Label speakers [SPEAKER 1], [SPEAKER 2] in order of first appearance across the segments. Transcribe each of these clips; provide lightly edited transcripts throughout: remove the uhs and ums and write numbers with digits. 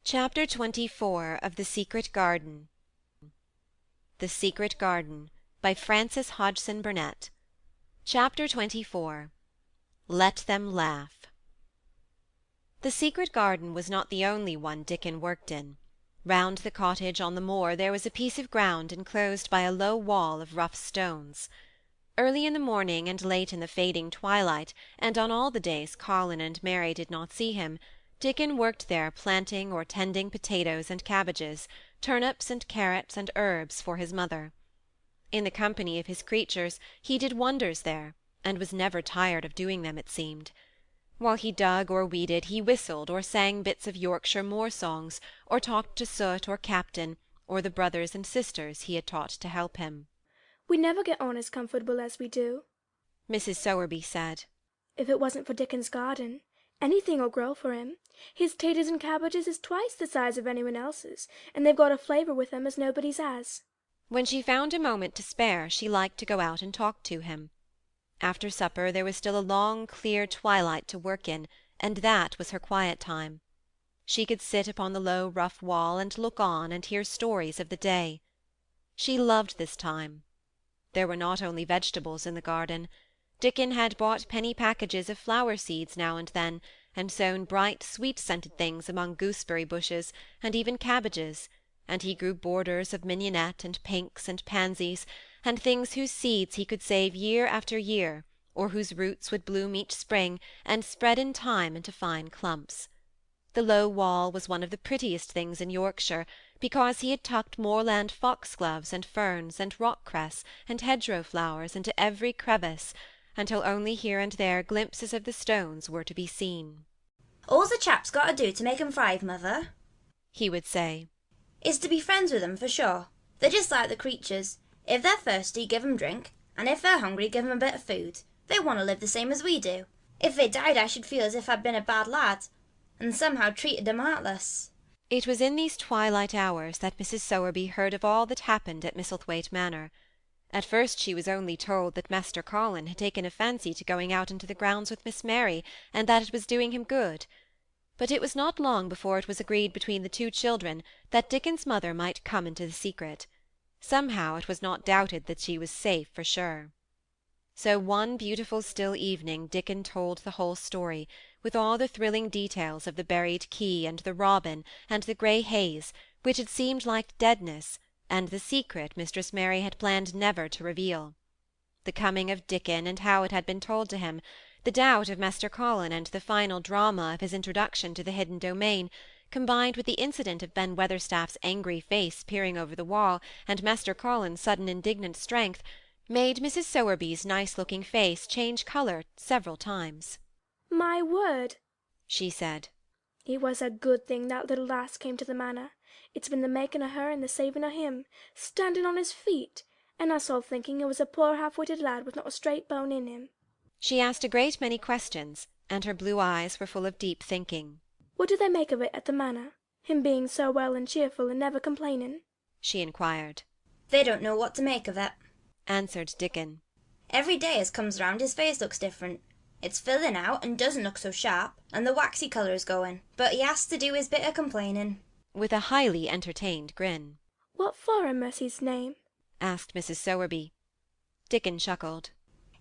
[SPEAKER 1] Chapter 24 of The Secret Garden. The Secret Garden, by Frances Hodgson Burnett. Chapter 24. Let Them Laugh. The secret garden was not the only one Dickon worked in. Round the cottage on the moor there was a piece of ground enclosed by a low wall of rough stones. Early in the morning and late in the fading twilight, and on all the days Colin and Mary did not see him, Dickon worked there planting or tending potatoes and cabbages, turnips and carrots and herbs for his mother. In the company of his creatures he did wonders there, and was never tired of doing them, it seemed. While he dug or weeded he whistled or sang bits of Yorkshire moor songs, or talked to Soot or Captain, or the brothers and sisters he had taught to help him.
[SPEAKER 2] "We never get on as comfortable as we do,"
[SPEAKER 1] Mrs. Sowerby said.
[SPEAKER 2] "If it wasn't for Dickon's garden. Anything'll grow for him. His taters and cabbages is twice the size of anyone else's, and they've got a flavour with them as nobody's has."
[SPEAKER 1] When she found a moment to spare she liked to go out and talk to him. After supper there was still a long clear twilight to work in, and that was her quiet time. She could sit upon the low rough wall and look on and hear stories of the day. She loved this time. There were not only vegetables in the garden. Dickon had bought penny packages of flower seeds now and then, and sown bright sweet-scented things among gooseberry bushes, and even cabbages, and he grew borders of mignonette and pinks and pansies, and things whose seeds he could save year after year, or whose roots would bloom each spring and spread in time into fine clumps. The low wall was one of the prettiest things in Yorkshire, because he had tucked moorland foxgloves and ferns and rock-cress and hedgerow flowers into every crevice, until only here and there glimpses of the stones were to be seen.
[SPEAKER 3] "All's a chap's got to do to make 'em thrive, mother," he would say, "is to be friends with 'em for sure. They're just like the creatures. If they're thirsty, give 'em drink, and if they're hungry, give 'em a bit of food. They want to live the same as we do. If they died I should feel as if I'd been a bad lad, and somehow treated them heartless."
[SPEAKER 1] It was in these twilight hours that Mrs. Sowerby heard of all that happened at Misslethwaite Manor. At first she was only told that Master Colin had taken a fancy to going out into the grounds with Miss Mary, and that it was doing him good. But it was not long before it was agreed between the two children that Dickon's mother might come into the secret. Somehow it was not doubted that she was safe for sure. So one beautiful still evening Dickon told the whole story, with all the thrilling details of the buried key and the robin and the grey haze, which had seemed like deadness, and the secret Mistress Mary had planned never to reveal. The coming of Dickon and how it had been told to him, the doubt of Master Colin and the final drama of his introduction to the hidden domain, combined with the incident of Ben Weatherstaff's angry face peering over the wall, and Master Colin's sudden indignant strength, made Mrs. Sowerby's nice-looking face change colour several times.
[SPEAKER 2] "My word," she
[SPEAKER 1] said,
[SPEAKER 2] "it was a good thing that little lass came to the manor. It's been the making of her and the saving of him, standing on his feet, and us all thinking it was a poor half-witted lad with not a straight bone in him."
[SPEAKER 1] She asked a great many questions, and her blue eyes were full of deep thinking.
[SPEAKER 2] "What do they make of it at the manor, him being so well and cheerful and never complaining?" she inquired.
[SPEAKER 3] "They don't know what to make of it,"
[SPEAKER 1] answered Dickon.
[SPEAKER 3] "Every day as comes round his face looks different. It's filling out and doesn't look so sharp, and the waxy colour is going, but he has to do his bit of complaining,"
[SPEAKER 1] with a highly entertained grin.
[SPEAKER 2] "What for, in mercy's name?"
[SPEAKER 1] asked Mrs. Sowerby. Dickon chuckled.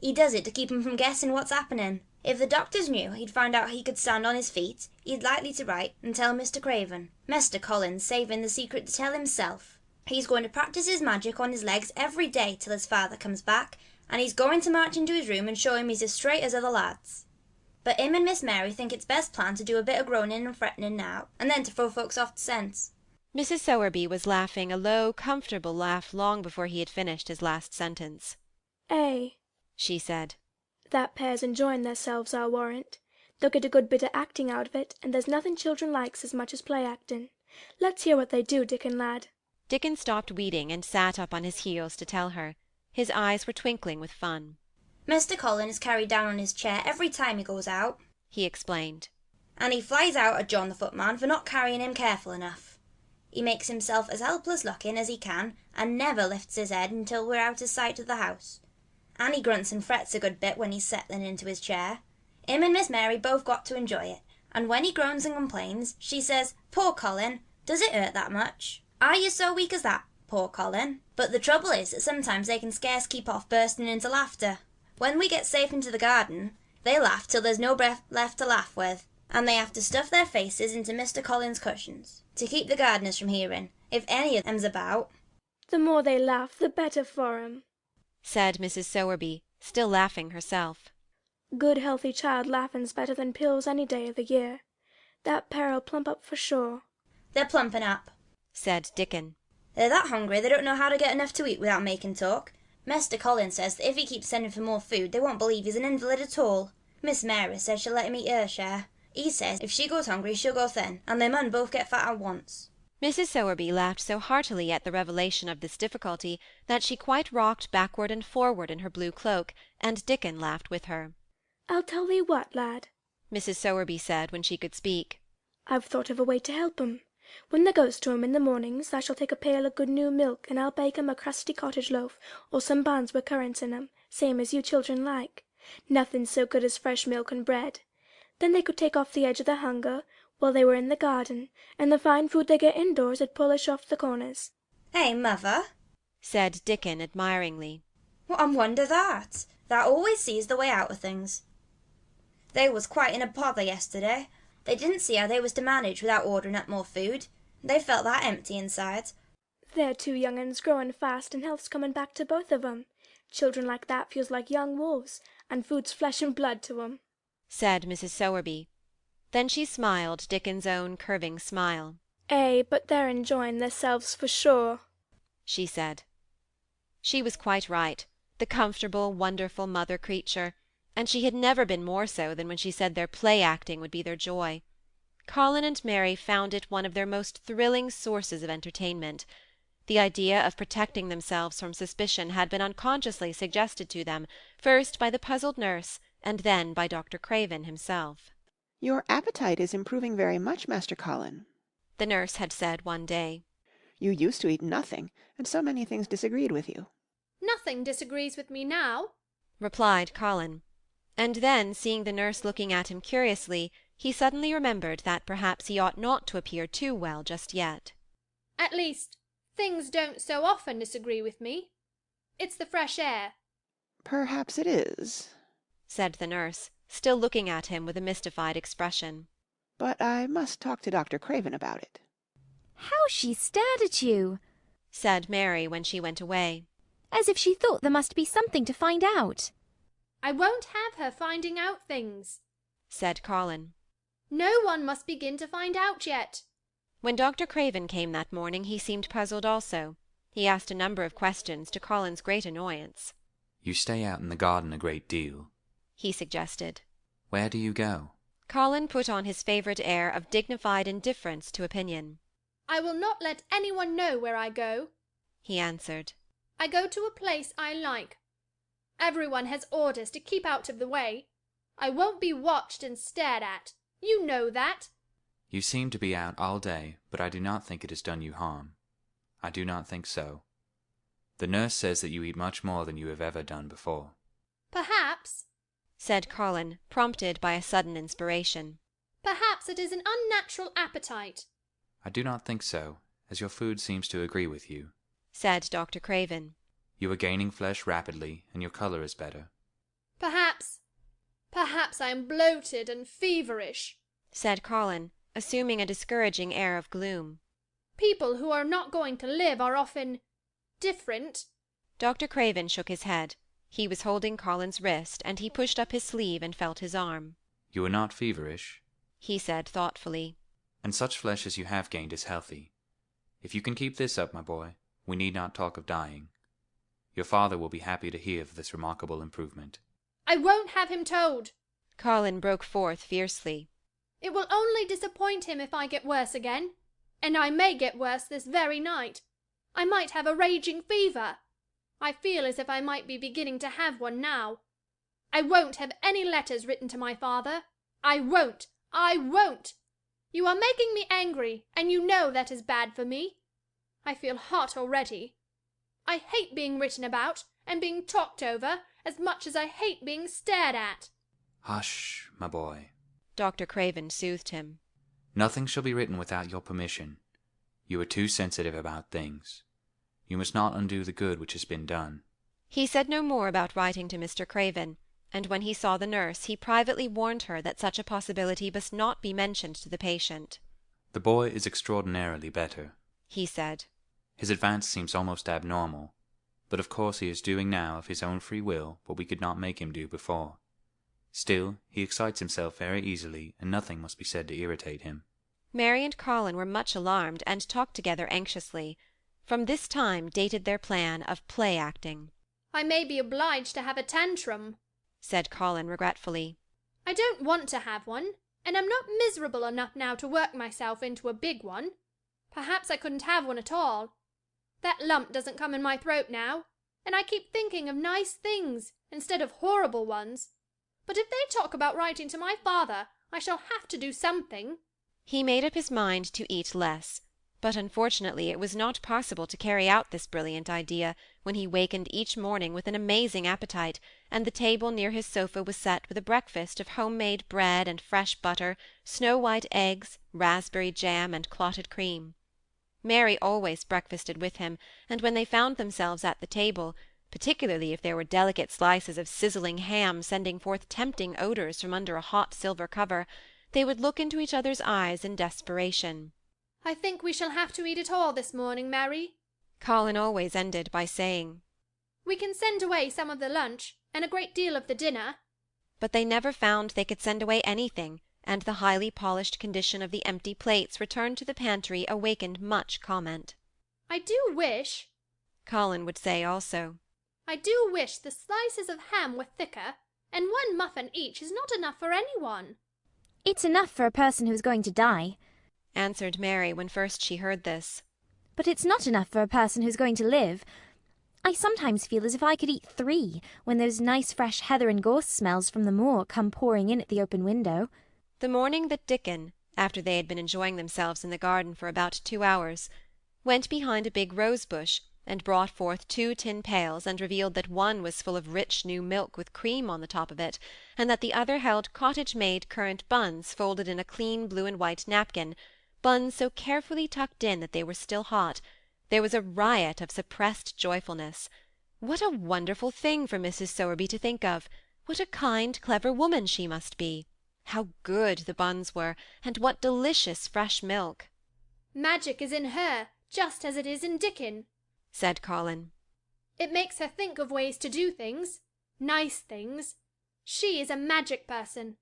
[SPEAKER 3] "He does it to keep him from guessing what's happening. If the doctors knew he'd find out he could stand on his feet, he'd likely to write and tell Mr. Craven. Mr. Colin's saving the secret to tell himself. He's going to practise his magic on his legs every day till his father comes back, and he's going to march into his room and show him he's as straight as other lads. But him and Miss Mary think it's best plan to do a bit of groaning and fretting now, and then to throw folks off to sense."
[SPEAKER 1] Mrs. Sowerby was laughing a low, comfortable laugh long before he had finished his last sentence.
[SPEAKER 2] "Ay,"
[SPEAKER 1] she said,
[SPEAKER 2] "that pair's enjoying theirselves, I'll warrant. They'll get a good bit of acting out of it, and there's nothing children likes as much as play-acting. Let's hear what they do, Dickon lad."
[SPEAKER 1] Dickon stopped weeding and sat up on his heels to tell her. His eyes were twinkling with fun.
[SPEAKER 3] "Mr. Colin is carried down on his chair every time he goes out,"
[SPEAKER 1] he explained,
[SPEAKER 3] "and he flies out at John the footman for not carrying him careful enough. He makes himself as helpless looking as he can, and never lifts his head until we're out of sight of the house. And he grunts and frets a good bit when he's settling into his chair. Him and Miss Mary both got to enjoy it, and when he groans and complains, she says, "Poor Colin, does it hurt that much? Are you so weak as that, poor Colin?" But the trouble is that sometimes they can scarce keep off bursting into laughter. When we get safe into the garden, they laugh till there's no breath left to laugh with, and they have to stuff their faces into Mr. Colin's cushions, to keep the gardeners from hearing, if any of them's about.
[SPEAKER 2] The more they laugh, the better for 'em,
[SPEAKER 1] said Mrs. Sowerby, still laughing herself.
[SPEAKER 2] Good healthy child laughing's better than pills any day of the year. That pair'll plump up for sure.
[SPEAKER 3] They're plumping up,
[SPEAKER 1] said Dickon.
[SPEAKER 3] They're that hungry they don't know how to get enough to eat without making talk. Mr. Colin says that if he keeps sending for more food, they won't believe he's an invalid at all. Miss Mary says she'll let him eat her share. He says if she goes hungry, she'll go thin, and they mun both get fat at once.
[SPEAKER 1] Mrs. Sowerby laughed so heartily at the revelation of this difficulty that she quite rocked backward and forward in her blue cloak, and Dickon laughed with her.
[SPEAKER 2] I'll tell thee what, lad,
[SPEAKER 1] Mrs. Sowerby said when she could speak.
[SPEAKER 2] I've thought of a way to help 'em. When thou goes to 'em in the mornings, thou shalt take a pail of good new milk, and I'll bake 'em a crusty cottage loaf, or some buns with currants in 'em, same as you children like. Nothing so good as fresh milk and bread. Then they could take off the edge of their hunger while they were in the garden, and the fine food they get indoors 'ud polish off the corners.
[SPEAKER 3] Hey, mother,
[SPEAKER 1] said Dickon admiringly.
[SPEAKER 3] What a wonder that! Thou always sees the way out of things. They was quite in a pother yesterday. They didn't see how they was to manage without ordering up more food. They felt that empty inside.
[SPEAKER 2] They're two young uns growing fast, and health's coming back to both of 'em. Children like that feels like young wolves, and food's flesh and blood to 'em,
[SPEAKER 1] said Mrs. Sowerby. Then she smiled Dickon's own curving smile.
[SPEAKER 2] "Eh, but they're enjoying theirselves for sure," she
[SPEAKER 1] said. She was quite right, the comfortable, wonderful mother creature, and she had never been more so than when she said their play-acting would be their joy. Colin and Mary found it one of their most thrilling sources of entertainment. The idea of protecting themselves from suspicion had been unconsciously suggested to them, first by the puzzled nurse, and then by Dr. Craven himself.
[SPEAKER 4] "Your appetite is improving very much, Master Colin,"
[SPEAKER 1] the nurse had said one day.
[SPEAKER 4] "You used to eat nothing, and so many things disagreed with you."
[SPEAKER 5] "Nothing disagrees with me now,"
[SPEAKER 1] replied Colin. And then, seeing the nurse looking at him curiously, he suddenly remembered that perhaps he ought not to appear too well just yet.
[SPEAKER 5] "At least, things don't so often disagree with me. It's the fresh air."
[SPEAKER 4] "Perhaps it is,"
[SPEAKER 1] said the nurse, still looking at him with a mystified expression.
[SPEAKER 4] "But I must talk to Dr. Craven about it."
[SPEAKER 6] "How she stared at you!"
[SPEAKER 1] said Mary when she went away.
[SPEAKER 6] "As if she thought there must be something to find out."
[SPEAKER 5] "I won't have her finding out things,"
[SPEAKER 1] said Colin.
[SPEAKER 5] "No one must begin to find out yet."
[SPEAKER 1] When Dr. Craven came that morning he seemed puzzled also. He asked a number of questions, to Colin's great annoyance.
[SPEAKER 7] "You stay out in the garden a great deal,"
[SPEAKER 1] he suggested.
[SPEAKER 7] "Where do you go?"
[SPEAKER 1] Colin put on his favourite air of dignified indifference to opinion.
[SPEAKER 5] "I will not let anyone know where I go,"
[SPEAKER 1] he answered.
[SPEAKER 5] "I go to a place I like. Everyone has orders to keep out of the way. I won't be watched and stared at. You know that."
[SPEAKER 7] "You seem to be out all day, but I do not think it has done you harm. I do not think so. The nurse says that you eat much more than you have ever done before."
[SPEAKER 5] "Perhaps,"
[SPEAKER 1] said Colin, prompted by a sudden inspiration.
[SPEAKER 5] "Perhaps it is an unnatural appetite."
[SPEAKER 7] "I do not think so, as your food seems to agree with you,"
[SPEAKER 1] said Dr. Craven.
[SPEAKER 7] "You are gaining flesh rapidly, and your colour is better."
[SPEAKER 5] Perhaps I am bloated and feverish,"
[SPEAKER 1] said Colin, assuming a discouraging air of gloom.
[SPEAKER 5] "People who are not going to live are often different."
[SPEAKER 1] Dr. Craven shook his head. He was holding Colin's wrist, and he pushed up his sleeve and felt his arm.
[SPEAKER 7] "You are not feverish,"
[SPEAKER 1] he said thoughtfully.
[SPEAKER 7] "and such flesh as you have gained is healthy. If you can keep this up, my boy, we need not talk of dying. Your father will be happy to hear of this remarkable improvement."
[SPEAKER 5] "I won't have him told,"
[SPEAKER 1] Colin broke forth fiercely.
[SPEAKER 5] "It will only disappoint him if I get worse again. And I may get worse this very night. I might have a raging fever. I feel as if I might be beginning to have one now. I won't have any letters written to my father. I won't. I won't. You are making me angry, and you know that is bad for me. I feel hot already. I hate being written about and being talked over as much as I hate being stared at."
[SPEAKER 7] "Hush, my boy,"
[SPEAKER 1] Dr. Craven soothed him.
[SPEAKER 7] Nothing shall be written without your permission. You are too sensitive about things. You must not undo the good which has been done.
[SPEAKER 1] He said no more about writing to Mr. Craven, and when he saw the nurse he privately warned her that such a possibility must not be mentioned to the patient.
[SPEAKER 7] The boy is extraordinarily better,
[SPEAKER 1] he said.
[SPEAKER 7] His advance seems almost abnormal, but of course he is doing now of his own free will what we could not make him do before. Still, he excites himself very easily, and nothing must be said to irritate him.
[SPEAKER 1] Mary and Colin were much alarmed, and talked together anxiously. From this time dated their plan of play-acting.
[SPEAKER 5] I may be obliged to have a tantrum,
[SPEAKER 1] said Colin regretfully.
[SPEAKER 5] I don't want to have one, and I'm not miserable enough now to work myself into a big one. Perhaps I couldn't have one at all. That lump doesn't come in my throat now, and I keep thinking of nice things instead of horrible ones. But if they talk about writing to my father, I shall have to do something.
[SPEAKER 1] He made up his mind to eat less, but unfortunately it was not possible to carry out this brilliant idea when he wakened each morning with an amazing appetite, and the table near his sofa was set with a breakfast of home-made bread and fresh butter, snow-white eggs, raspberry jam, and clotted cream. Mary always breakfasted with him, and when they found themselves at the table, particularly if there were delicate slices of sizzling ham sending forth tempting odours from under a hot silver cover, they would look into each other's eyes in desperation.
[SPEAKER 5] I think we shall have to eat it all this morning, Mary,
[SPEAKER 1] Colin always ended by saying.
[SPEAKER 5] We can send away some of the lunch, and a great deal of the dinner.
[SPEAKER 1] But they never found they could send away anything, and the highly polished condition of the empty plates returned to the pantry awakened much comment.
[SPEAKER 5] I do wish,
[SPEAKER 1] Colin would say also,
[SPEAKER 5] I do wish the slices of ham were thicker, and one muffin each is not enough for anyone.
[SPEAKER 6] It's enough for a person who's going to die,
[SPEAKER 1] answered Mary when first she heard this.
[SPEAKER 6] But it's not enough for a person who's going to live. I sometimes feel as if I could eat 3 when those nice fresh heather and gorse smells from the moor come pouring in at the open window.
[SPEAKER 1] The morning that Dickon, after they had been enjoying themselves in the garden for about 2 hours, went behind a big rose-bush and brought forth 2 tin pails and revealed that one was full of rich new milk with cream on the top of it, and that the other held cottage-made currant buns folded in a clean blue and white napkin, buns so carefully tucked in that they were still hot, there was a riot of suppressed joyfulness. What a wonderful thing for Mrs. Sowerby to think of! What a kind, clever woman she must be! How good the buns were, and what delicious fresh milk!
[SPEAKER 5] Magic is in her, just as it is in Dickon,
[SPEAKER 1] said Colin.
[SPEAKER 5] It makes her think of ways to do things, nice things. She is a magic person.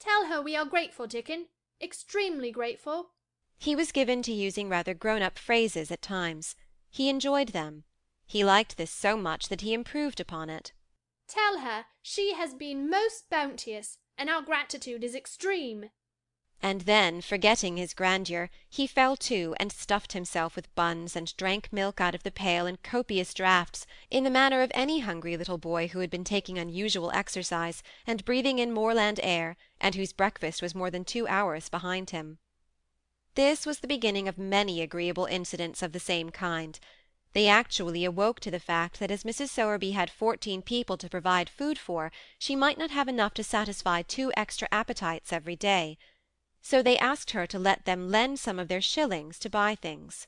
[SPEAKER 5] Tell her we are grateful, Dickon, extremely grateful.
[SPEAKER 1] He was given to using rather grown-up phrases at times. He enjoyed them. He liked this so much that he improved upon it.
[SPEAKER 5] Tell her she has been most bounteous, and our gratitude is extreme.
[SPEAKER 1] And then, forgetting his grandeur, he fell to and stuffed himself with buns and drank milk out of the pail in copious draughts, in the manner of any hungry little boy who had been taking unusual exercise, and breathing in moorland air, and whose breakfast was more than 2 hours behind him. This was the beginning of many agreeable incidents of the same kind. They actually awoke to the fact that as Mrs. Sowerby had 14 people to provide food for, she might not have enough to satisfy 2 extra appetites every day. So they asked her to let them lend some of their shillings to buy things.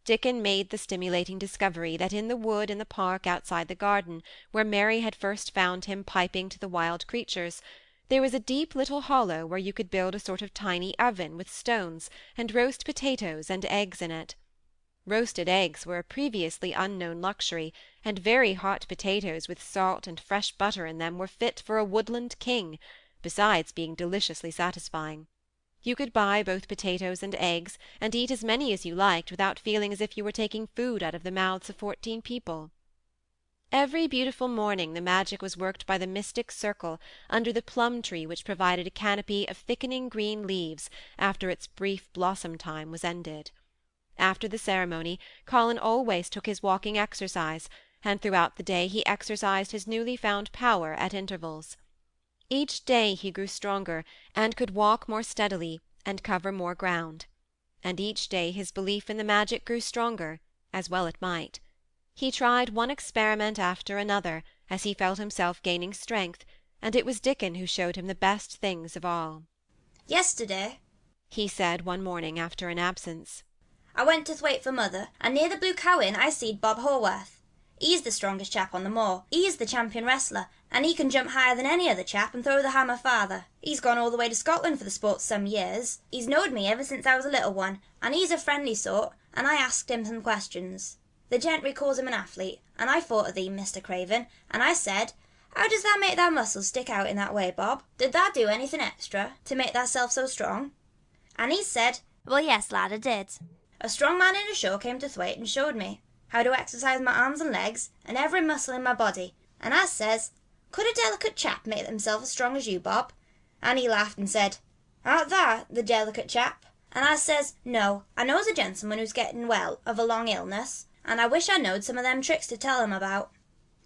[SPEAKER 1] Dickon made the stimulating discovery that in the wood in the park outside the garden, where Mary had first found him piping to the wild creatures, there was a deep little hollow where you could build a sort of tiny oven with stones, and roast potatoes and eggs in it. Roasted eggs were a previously unknown luxury, and very hot potatoes with salt and fresh butter in them were fit for a woodland king, besides being deliciously satisfying. You could buy both potatoes and eggs, and eat as many as you liked without feeling as if you were taking food out of the mouths of 14 people. Every beautiful morning the magic was worked by the mystic circle under the plum-tree which provided a canopy of thickening green leaves after its brief blossom-time was ended. After the ceremony, Colin always took his walking exercise, and throughout the day he exercised his newly found power at intervals. Each day he grew stronger, and could walk more steadily, and cover more ground. And each day his belief in the magic grew stronger, as well it might. He tried one experiment after another, as he felt himself gaining strength, and it was Dickon who showed him the best things of all.
[SPEAKER 3] Yesterday,
[SPEAKER 1] he said one morning after an absence,
[SPEAKER 3] I went to Thwaite for mother, and near the Blue Cow Inn I seed Bob Haworth. He's the strongest chap on the moor. He's the champion wrestler, and he can jump higher than any other chap and throw the hammer farther. He's gone all the way to Scotland for the sport some years. He's knowed me ever since I was a little one, and he's a friendly sort, and I asked him some questions. The gentry calls him an athlete, and I thought of thee, Mr. Craven, and I said, how does that make thy muscles stick out in that way, Bob? Did thou do anything extra to make thyself so strong? And he said,
[SPEAKER 8] Well, yes, lad, I did.
[SPEAKER 3] A strong man in a show came to Thwaite and showed me how to exercise my arms and legs and every muscle in my body, and I says, could a delicate chap make himself as strong as you, Bob? And he laughed and said, art thou the delicate chap? And I says, no, I knows a gentleman who's getting well of a long illness, and I wish I knowed some of them tricks to tell him about.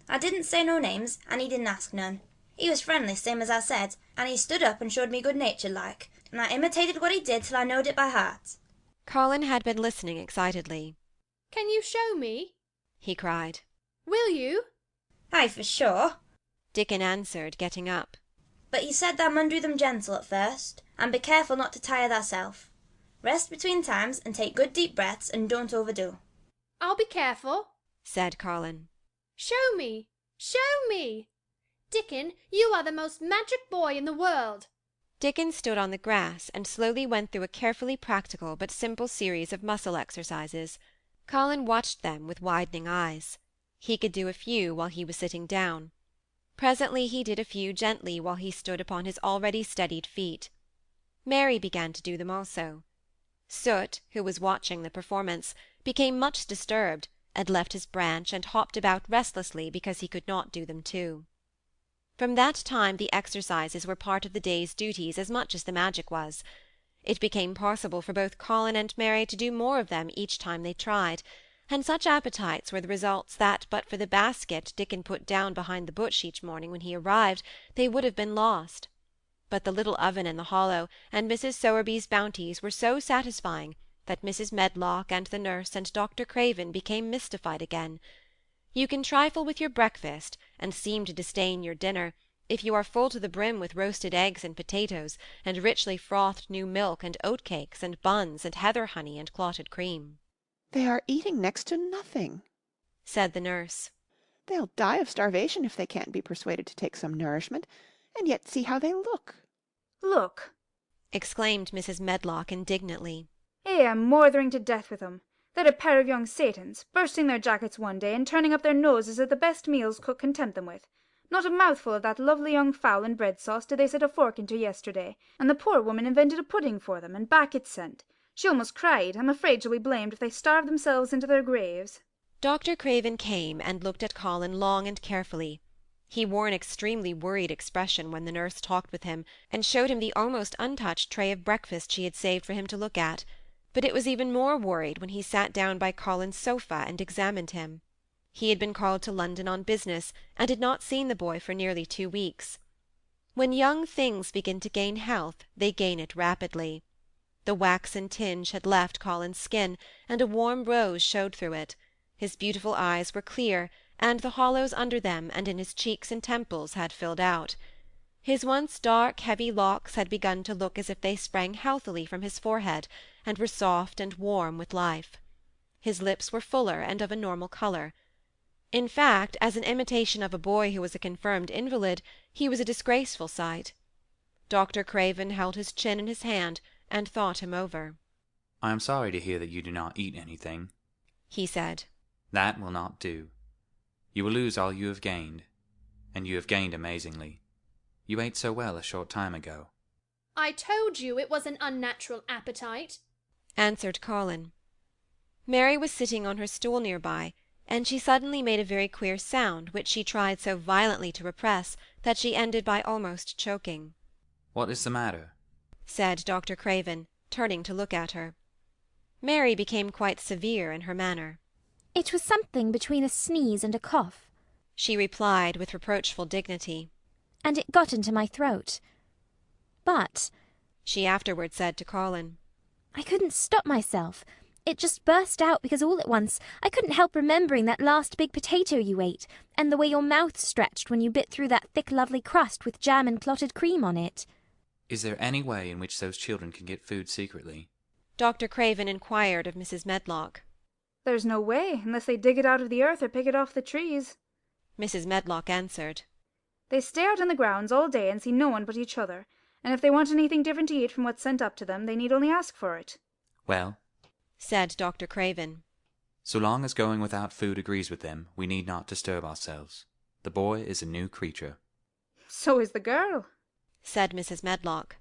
[SPEAKER 3] I didn't say no names, and he didn't ask none. He was friendly, same as I said, and he stood up and showed me good-natured like, and I imitated what he did till I knowed it by heart.
[SPEAKER 1] Colin had been listening excitedly.
[SPEAKER 5] Can you show me?
[SPEAKER 1] He cried.
[SPEAKER 5] Will you?
[SPEAKER 3] Aye, for sure.
[SPEAKER 1] Dickon answered, getting up.
[SPEAKER 3] But he said thou mun do them gentle at first, and be careful not to tire thyself. Rest between times, and take good deep breaths, and don't overdo.
[SPEAKER 5] I'll be careful,
[SPEAKER 1] said Colin.
[SPEAKER 5] Show me! Show me! Dickon, you are the most magic boy in the world.
[SPEAKER 1] Dickon stood on the grass and slowly went through a carefully practical but simple series of muscle exercises. Colin watched them with widening eyes. He could do a few while he was sitting down. Presently he did a few gently while he stood upon his already steadied feet. Mary began to do them also. Soot, who was watching the performance, became much disturbed, and left his branch and hopped about restlessly because he could not do them too. From that time the exercises were part of the day's duties as much as the magic was. It became possible for both Colin and Mary to do more of them each time they tried, and such appetites were the results that but for the basket Dickon put down behind the bush each morning when he arrived, they would have been lost. But the little oven in the hollow and Mrs. Sowerby's bounties were so satisfying that Mrs. Medlock and the nurse and Dr. Craven became mystified again. You can trifle with your breakfast and seem to disdain your dinner if you are full to the brim with roasted eggs and potatoes, and richly frothed new milk and oatcakes and buns and heather honey and clotted cream.
[SPEAKER 4] They are eating next to nothing,
[SPEAKER 1] said the nurse.
[SPEAKER 4] They'll die of starvation if they can't be persuaded to take some nourishment, and yet see how they look.
[SPEAKER 9] Look,
[SPEAKER 1] exclaimed Mrs. Medlock indignantly.
[SPEAKER 9] I'm mothering to death with 'em. They're a pair of young Satans, bursting their jackets one day and turning up their noses at the best meals cook can tempt them with. Not a mouthful of that lovely young fowl and bread sauce did they set a fork into yesterday, and the poor woman invented a pudding for them, and back it's sent. She almost cried. I'm afraid she'll be blamed if they starve themselves into their graves.
[SPEAKER 1] Dr. Craven came and looked at Colin long and carefully. He wore an extremely worried expression when the nurse talked with him, and showed him the almost untouched tray of breakfast she had saved for him to look at. But it was even more worried when he sat down by Colin's sofa and examined him. He had been called to London on business, and had not seen the boy for nearly 2 weeks. When young things begin to gain health, they gain it rapidly. The waxen tinge had left Colin's skin, and a warm rose showed through it. His beautiful eyes were clear, and the hollows under them and in his cheeks and temples had filled out. His once dark, heavy locks had begun to look as if they sprang healthily from his forehead, and were soft and warm with life. His lips were fuller and of a normal colour. In fact, as an imitation of a boy who was a confirmed invalid, he was a disgraceful sight. Dr. Craven held his chin in his hand, and thought him over.
[SPEAKER 7] I am sorry to hear that you do not eat anything,
[SPEAKER 1] he said.
[SPEAKER 7] That will not do. You will lose all you have gained, and you have gained amazingly. You ate so well a short time ago.
[SPEAKER 5] I told you it was an unnatural appetite,
[SPEAKER 1] answered Colin. Mary was sitting on her stool near by, and she suddenly made a very queer sound which she tried so violently to repress that she ended by almost choking.
[SPEAKER 7] What is the matter?
[SPEAKER 1] said Dr. Craven, turning to look at her. Mary became quite severe in her manner.
[SPEAKER 6] It was something between a sneeze and a cough,
[SPEAKER 1] she replied with reproachful dignity.
[SPEAKER 6] And it got into my throat. But,
[SPEAKER 1] she afterwards said to Colin,
[SPEAKER 6] I couldn't stop myself. It just burst out because all at once I couldn't help remembering that last big potato you ate, and the way your mouth stretched when you bit through that thick lovely crust with jam and clotted cream on it.
[SPEAKER 7] Is there any way in which those children can get food secretly?
[SPEAKER 1] Dr. Craven inquired of Mrs. Medlock.
[SPEAKER 9] There's no way, unless they dig it out of the earth or pick it off the trees.
[SPEAKER 1] Mrs. Medlock answered.
[SPEAKER 9] They stay out in the grounds all day and see no one but each other, and if they want anything different to eat from what's sent up to them, they need only ask for it.
[SPEAKER 7] Well,
[SPEAKER 1] said Dr. Craven,
[SPEAKER 7] so long as going without food agrees with them, we need not disturb ourselves. The boy is a new creature.
[SPEAKER 9] So is the girl,
[SPEAKER 1] said Mrs. Medlock.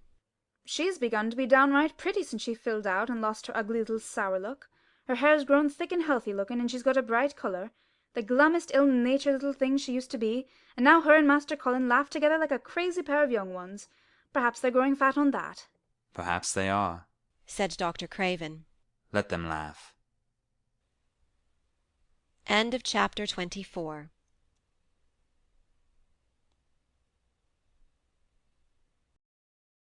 [SPEAKER 9] She's begun to be downright pretty since she filled out and lost her ugly little sour look. Her hair's grown thick and healthy looking, and she's got a bright colour, the glummest ill-natured little thing she used to be, and now her and Master Colin laugh together like a crazy pair of young ones. Perhaps they're growing fat on that.
[SPEAKER 7] Perhaps they are,
[SPEAKER 1] said Dr. Craven.
[SPEAKER 7] Let them laugh.
[SPEAKER 1] End of chapter 24.